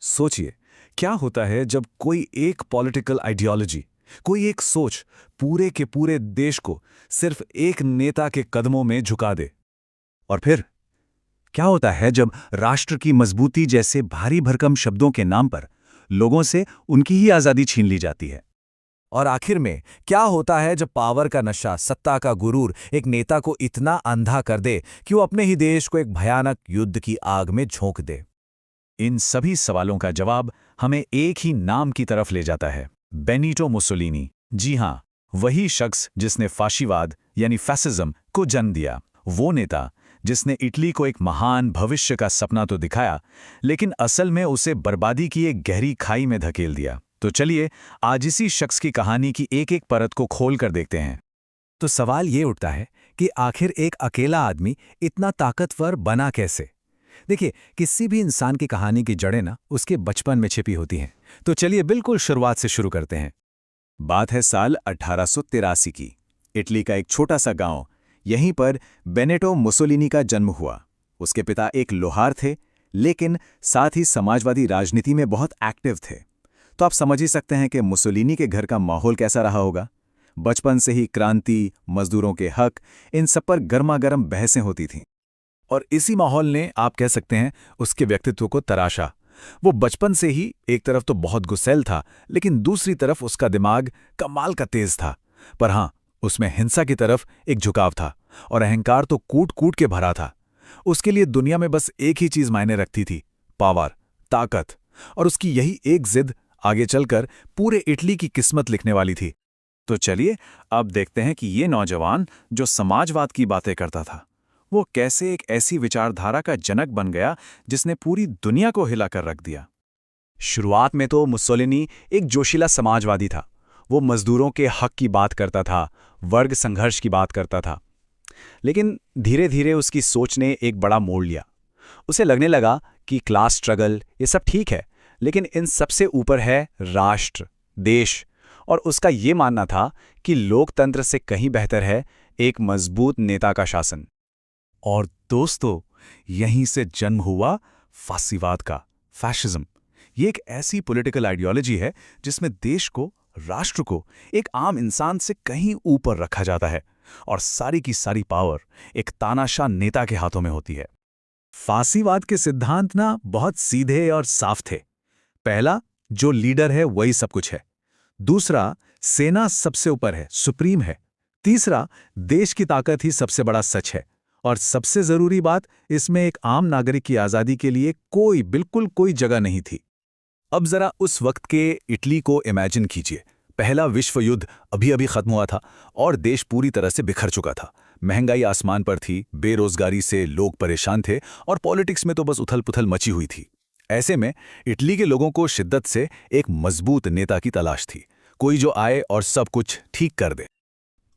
सोचिए, क्या होता है जब कोई एक पॉलिटिकल आइडियोलॉजी, कोई एक सोच पूरे के पूरे देश को सिर्फ एक नेता के कदमों में झुका दे। और फिर क्या होता है जब राष्ट्र की मजबूती जैसे भारी भरकम शब्दों के नाम पर लोगों से उनकी ही आजादी छीन ली जाती है। और आखिर में क्या होता है जब पावर का नशा, सत्ता का गुरूर एक नेता को इतना अंधा कर दे कि वो अपने ही देश को एक भयानक युद्ध की आग में झोंक दे। इन सभी सवालों का जवाब हमें एक ही नाम की तरफ ले जाता है, बेनिटो मुसोलिनी। जी हाँ, वही शख्स जिसने फाशीवाद यानी फैसिज्म को जन्म दिया। वो नेता जिसने इटली को एक महान भविष्य का सपना तो दिखाया, लेकिन असल में उसे बर्बादी की एक गहरी खाई में धकेल दिया। तो चलिए आज इसी शख्स की कहानी की एक एक परत को खोल कर देखते हैं। तो सवाल ये उठता है कि आखिर एक अकेला आदमी इतना ताकतवर बना कैसे? देखिए, किसी भी इंसान की कहानी की जड़ें ना उसके बचपन में छिपी होती हैं। तो चलिए बिल्कुल शुरुआत से शुरू करते हैं। बात है साल 1883 की। इटली का एक छोटा सा गांव, यहीं पर बेनेटो मुसोलिनी का जन्म हुआ। उसके पिता एक लोहार थे, लेकिन साथ ही समाजवादी राजनीति में बहुत एक्टिव थे। तो आप समझ ही सकते हैं कि मुसोलिनी के घर का माहौल कैसा रहा होगा। बचपन से ही क्रांति, मजदूरों के हक, इन सब पर गर्मागर्म बहसें होती थीं। और इसी माहौल ने, आप कह सकते हैं, उसके व्यक्तित्व को तराशा। वो बचपन से ही एक तरफ तो बहुत गुस्सैल था, लेकिन दूसरी तरफ उसका दिमाग कमाल का तेज था। पर हाँ, उसमें हिंसा की तरफ एक झुकाव था और अहंकार तो कूट कूट के भरा था। उसके लिए दुनिया में बस एक ही चीज मायने रखती थी, पावर, ताकत। और उसकी यही एक जिद आगे चलकर पूरे इटली की किस्मत लिखने वाली थी। तो चलिए अब देखते हैं कि ये नौजवान जो समाजवाद की बातें करता था, वो कैसे एक ऐसी विचारधारा का जनक बन गया जिसने पूरी दुनिया को हिलाकर रख दिया। शुरुआत में तो मुसोलिनी एक जोशीला समाजवादी था। वो मजदूरों के हक की बात करता था, वर्ग संघर्ष की बात करता था। लेकिन धीरे धीरे उसकी सोच ने एक बड़ा मोड़ लिया। उसे लगने लगा कि क्लास स्ट्रगल ये सब ठीक है, लेकिन इन सबसे ऊपर है राष्ट्र, देश। और उसका ये मानना था कि लोकतंत्र से कहीं बेहतर है एक मजबूत नेता का शासन। और दोस्तों, यहीं से जन्म हुआ फासीवाद का, फैशिज्म। ये एक ऐसी पॉलिटिकल आइडियोलॉजी है जिसमें देश को, राष्ट्र को एक आम इंसान से कहीं ऊपर रखा जाता है और सारी की सारी पावर एक तानाशाह नेता के हाथों में होती है। फासीवाद के सिद्धांत ना बहुत सीधे और साफ थे। पहला, जो लीडर है वही सब कुछ है। दूसरा, सेना सबसे ऊपर है, सुप्रीम है। तीसरा, देश की ताकत ही सबसे बड़ा सच है। और सबसे जरूरी बात, इसमें एक आम नागरिक की आजादी के लिए बिल्कुल कोई जगह नहीं थी। अब जरा उस वक्त के इटली को इमेजिन कीजिए। पहला विश्व युद्ध अभी अभी खत्म हुआ था और देश पूरी तरह से बिखर चुका था। महंगाई आसमान पर थी, बेरोजगारी से लोग परेशान थे और पॉलिटिक्स में तो बस उथल पुथल मची हुई थी। ऐसे में इटली के लोगों को शिद्दत से एक मजबूत नेता की तलाश थी, कोई जो आए और सब कुछ ठीक कर दे।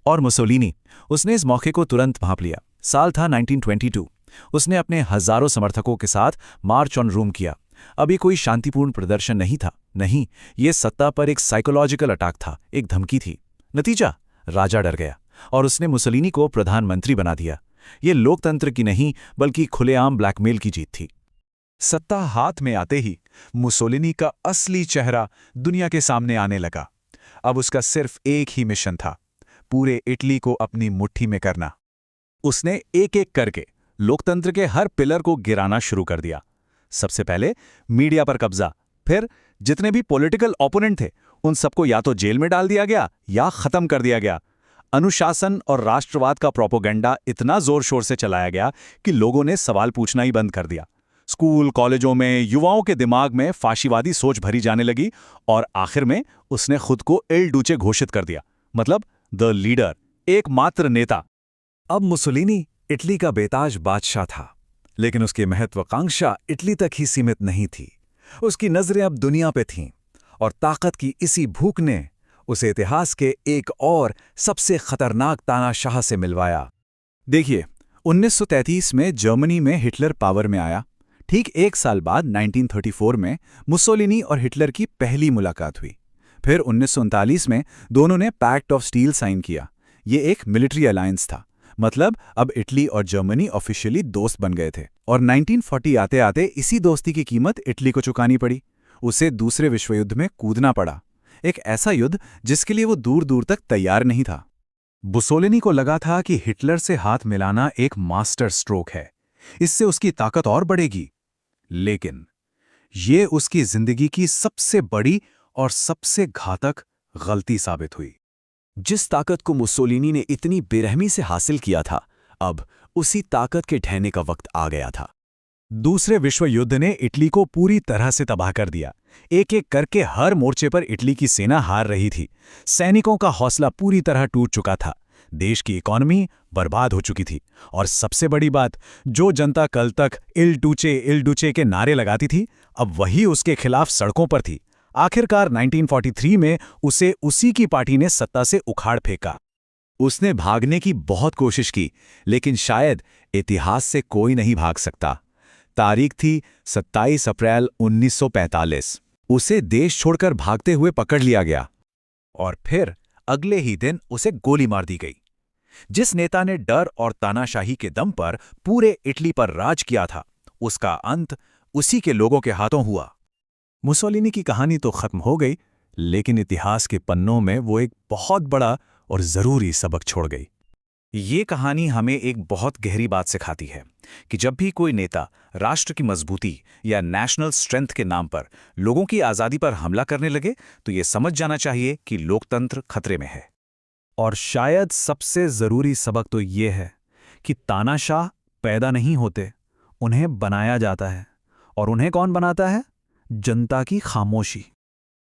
और मुसोलिनी, उसने इस मौके को तुरंत भांप लिया। साल था 1922। उसने अपने हजारों समर्थकों के साथ मार्च ऑन रोम किया। अब ये कोई शांतिपूर्ण प्रदर्शन नहीं था, नहीं, ये सत्ता पर एक साइकोलॉजिकल अटैक था, एक धमकी थी। नतीजा, राजा डर गया और उसने मुसोलिनी को प्रधानमंत्री बना दिया। ये लोकतंत्र की नहीं बल्कि खुलेआम ब्लैकमेल की जीत थी। सत्ता हाथ में आते ही मुसोलिनी का असली चेहरा दुनिया के सामने आने लगा। अब उसका सिर्फ एक ही मिशन था, पूरे इटली को अपनी मुट्ठी में करना। उसने एक एक करके लोकतंत्र के हर पिलर को गिराना शुरू कर दिया। सबसे पहले मीडिया पर कब्जा, फिर जितने भी पॉलिटिकल ओपोनेंट थे उन सबको या तो जेल में डाल दिया गया या खत्म कर दिया गया। अनुशासन और राष्ट्रवाद का प्रोपोगेंडा इतना जोर शोर से चलाया गया कि लोगों ने सवाल पूछना ही बंद कर दिया। स्कूल कॉलेजों में युवाओं के दिमाग में फाशीवादी सोच भरी जाने लगी और आखिर में उसने खुद को एल डूचे घोषित कर दिया, मतलब द लीडर, एकमात्र नेता। अब मुसोलिनी इटली का बेताज बादशाह था, लेकिन उसकी महत्वाकांक्षा इटली तक ही सीमित नहीं थी। उसकी नजरें अब दुनिया पे थीं और ताकत की इसी भूख ने उसे इतिहास के एक और सबसे खतरनाक तानाशाह से मिलवाया। देखिए, 1933 में जर्मनी में हिटलर पावर में आया। ठीक एक साल बाद 1934 में मुसोलिनी और हिटलर की पहली मुलाकात हुई। फिर 1939 में दोनों ने पैक्ट ऑफ स्टील साइन किया। ये एक मिलिट्री अलायंस था, मतलब अब इटली और जर्मनी ऑफिशियली दोस्त बन गए थे। और 1940 आते आते इसी दोस्ती की कीमत इटली को चुकानी पड़ी। उसे दूसरे विश्वयुद्ध में कूदना पड़ा, एक ऐसा युद्ध जिसके लिए वो दूर दूर तक तैयार नहीं था। मुसोलिनी को लगा था कि हिटलर से हाथ मिलाना एक मास्टर स्ट्रोक है, इससे उसकी ताकत और बढ़ेगी। लेकिन ये उसकी जिंदगी की सबसे बड़ी और सबसे घातक गलती साबित हुई। जिस ताकत को मुसोलिनी ने इतनी बेरहमी से हासिल किया था, अब उसी ताकत के ढहने का वक्त आ गया था। दूसरे विश्व युद्ध ने इटली को पूरी तरह से तबाह कर दिया। एक एक करके हर मोर्चे पर इटली की सेना हार रही थी। सैनिकों का हौसला पूरी तरह टूट चुका था। देश की इकॉनमी बर्बाद हो चुकी थी। और सबसे बड़ी बात, जो जनता कल तक इल डुचे के नारे लगाती थी, अब वही उसके खिलाफ सड़कों पर थी। आखिरकार 1943 में उसे उसी की पार्टी ने सत्ता से उखाड़ फेंका। उसने भागने की बहुत कोशिश की, लेकिन शायद इतिहास से कोई नहीं भाग सकता। तारीख थी 27 अप्रैल 1945। उसे देश छोड़कर भागते हुए पकड़ लिया गया और फिर अगले ही दिन उसे गोली मार दी गई। जिस नेता ने डर और तानाशाही के दम पर पूरे इटली पर राज किया था, उसका अंत उसी के लोगों के हाथों हुआ। मुसोलिनी की कहानी तो खत्म हो गई, लेकिन इतिहास के पन्नों में वो एक बहुत बड़ा और जरूरी सबक छोड़ गई। ये कहानी हमें एक बहुत गहरी बात सिखाती है कि जब भी कोई नेता राष्ट्र की मजबूती या नेशनल स्ट्रेंथ के नाम पर लोगों की आज़ादी पर हमला करने लगे, तो ये समझ जाना चाहिए कि लोकतंत्र खतरे में है। और शायद सबसे ज़रूरी सबक तो ये है कि तानाशाह पैदा नहीं होते, उन्हें बनाया जाता है। और उन्हें कौन बनाता है? जनता की खामोशी।